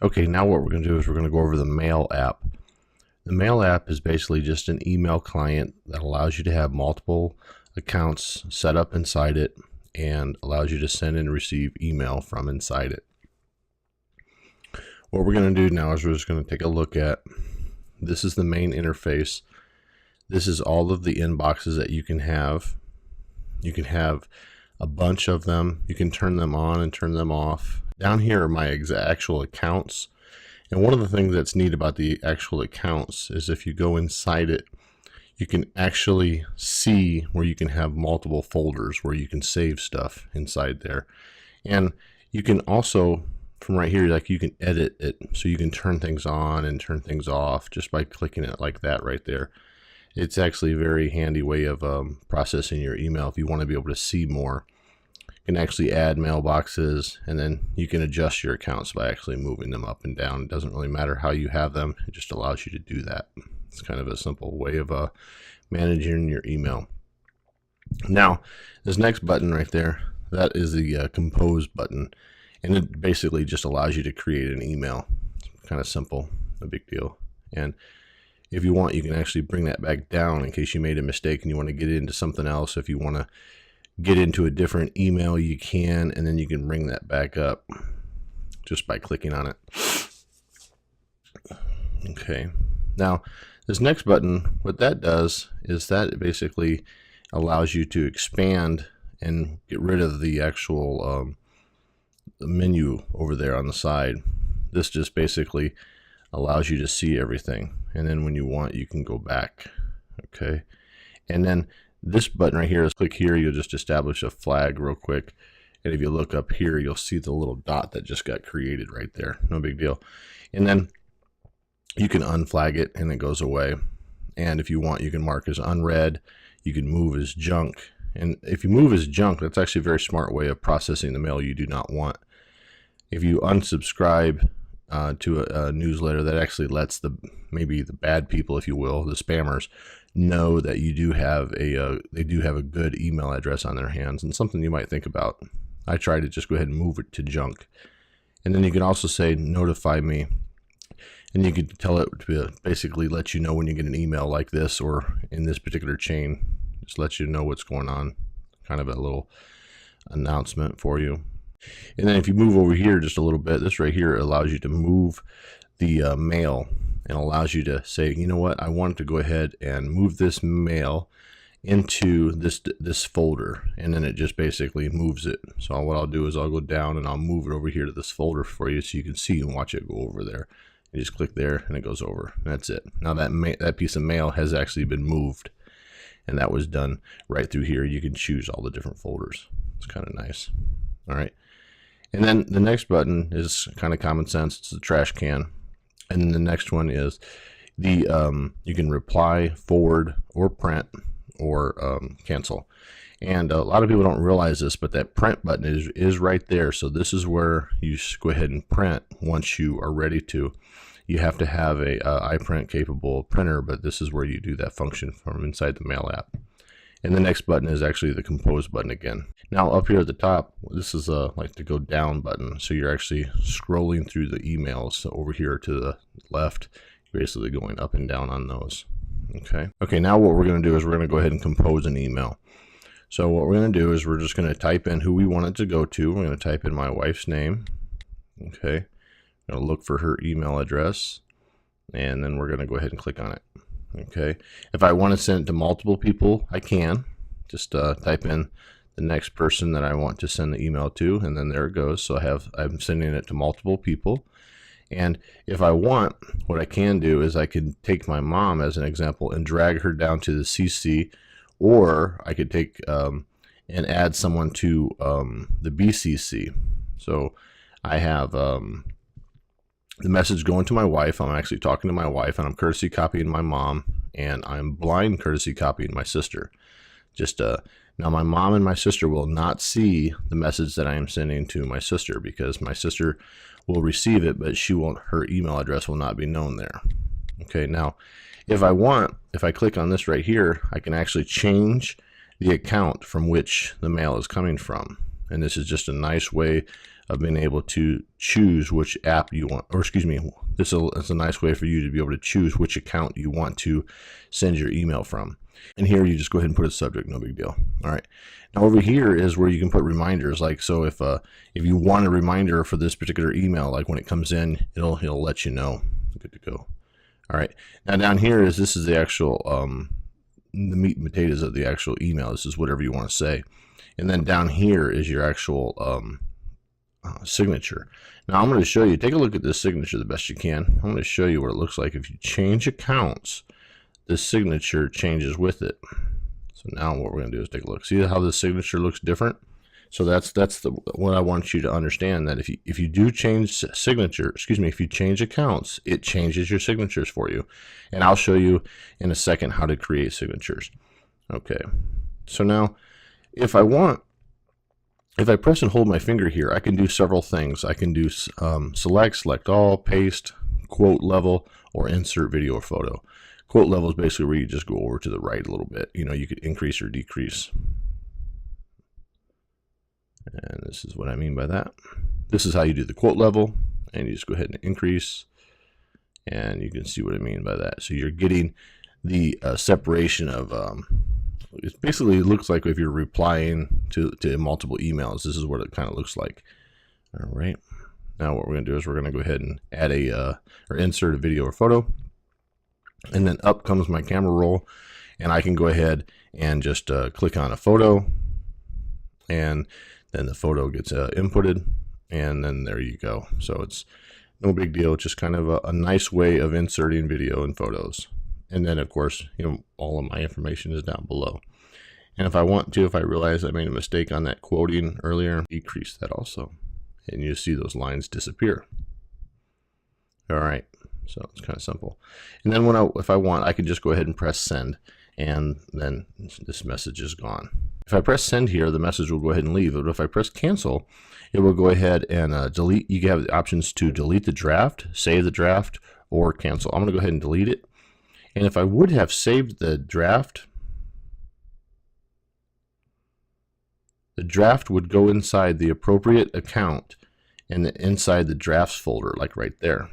Okay, now what we're going to do is we're going to go over the Mail app. The Mail app is basically just an email client that allows you to have multiple accounts set up inside it and allows you to send and receive email from inside it. What we're going to do now is we're just going to take a look at, this is the main interface. This is all of the inboxes that you can have. You can have a bunch of them. You can turn them on and turn them off. Down here are my actual accounts. And one of the things that's neat about the actual accounts is if you go inside it, you can actually see where you can have multiple folders where you can save stuff inside there. And you can also, from right here, like you can edit it, so you can turn things on and turn things off just by clicking it like that right there. It's actually a very handy way of processing your email if you want to be able to see more. You can actually add mailboxes, and then you can adjust your accounts by actually moving them up and down. It doesn't really matter how you have them, it just allows you to do that. It's kind of a simple way of managing your email. Now, this next button right there, that is the compose button, and it basically just allows you to create an email. It's kind of simple, no big deal. And if you want, you can actually bring that back down in case you made a mistake and you want to get into something else. If you want to get into a different email, you can, and then you can bring that back up just by clicking on it. Okay, now this next button, what that does is that it basically allows you to expand and get rid of the actual the menu over there on the side. This just basically allows you to see everything, and then when you want, you can go back. Okay, and then this button right here is click here, you'll just establish a flag real quick, and if you look up here, you'll see the little dot that just got created right there. No big deal. And then you can unflag it and it goes away, and if you want, you can mark as unread, you can move as junk. And if you move as junk, that's actually a very smart way of processing the mail you do not want. If you unsubscribe to a newsletter, that actually lets maybe the bad people, if you will, the spammers, know that you do have they do have a good email address on their hands, and something you might think about. I try to just go ahead and move it to junk. And then you can also say notify me, and you can tell it to basically let you know when you get an email like this, or in this particular chain, just let you know what's going on, kind of a little announcement for you. And then if you move over here just a little bit, this right here allows you to move the mail, and allows you to say, you know what, I want to go ahead and move this mail into this folder, and then it just basically moves it. So what I'll do is I'll go down and I'll move it over here to this folder for you so you can see and watch it go over there. You just click there and it goes over. That's it. Now that piece of mail has actually been moved, and that was done right through here. You can choose all the different folders. It's kind of nice. All right. And then the next button is kind of common sense. It's the trash can. And then the next one is the you can reply, forward, or print, or cancel. And a lot of people don't realize this, but that print button is right there. So this is where you go ahead and print once you are ready to. You have to have a iPrint capable printer, but this is where you do that function from inside the Mail app. And the next button is actually the compose button again. Now up here at the top, this is like the go down button. So you're actually scrolling through the emails. So over here to the left, you're basically going up and down on those. Okay, now what we're going to do is we're going to go ahead and compose an email. So what we're going to do is we're just going to type in who we want it to go to. We're going to type in my wife's name. Okay, I'm going to look for her email address, and then we're going to go ahead and click on it. Okay, if I want to send it to multiple people, I can just type in the next person that I want to send the email to, and then there it goes. So I'm sending it to multiple people. And if I want, what I can do is I can take my mom as an example and drag her down to the CC, or I could take and add someone to the BCC. So I have the message going to my wife. I'm actually talking to my wife, and I'm courtesy copying my mom, and I'm blind courtesy copying my sister. Now my mom and my sister will not see the message that I am sending to my sister, because my sister will receive it, but her email address will not be known there. Okay, now if I click on this right here, I can actually change the account from which the mail is coming from. And this is just a nice way of being able to choose which app you want, or excuse me, this is a nice way for you to be able to choose which account you want to send your email from. And here you just go ahead and put a subject, no big deal. All right. Now over here is where you can put reminders. Like, so if you want a reminder for this particular email, like when it comes in, it'll let you know. Good to go. All right. Now down here this is the actual the meat and potatoes of the actual email. This is whatever you want to say. And then down here is your actual signature. Now I'm going to show you, take a look at this signature the best you can. I'm going to show you what it looks like if you change accounts. This signature changes with it. So now what we're going to do is take a look. See how the signature looks different? So that's what I want you to understand, that if you do change signature, excuse me, if you change accounts, it changes your signatures for you. And I'll show you in a second how to create signatures. Okay. So now if I press and hold my finger here, I can do several things. I can do select all, paste, quote level, or insert video or photo. Quote level is basically where you just go over to the right a little bit. You know, you could increase or decrease. And this is what I mean by that. This is how you do the quote level, and you just go ahead and increase, and you can see what I mean by that. So you're getting the separation of it basically looks like if you're replying to multiple emails. This is what it kind of looks like. All right. Now what we're going to do is we're going to go ahead and add or insert a video or photo, and then up comes my camera roll, and I can go ahead and just click on a photo, and then the photo gets inputted, and then there you go. So it's no big deal. It's just kind of a nice way of inserting video and photos. And then of course, you know, all of my information is down below. And if I want to, if I realize I made a mistake on that quoting earlier, decrease that also. And you see those lines disappear. All right, so it's kind of simple. And then if I want, I can just go ahead and press send, and then this message is gone. If I press send here, the message will go ahead and leave. But if I press cancel, it will go ahead and delete. You have the options to delete the draft, save the draft, or cancel. I'm going to go ahead and delete it. And if I would have saved the draft would go inside the appropriate account and inside the drafts folder, like right there.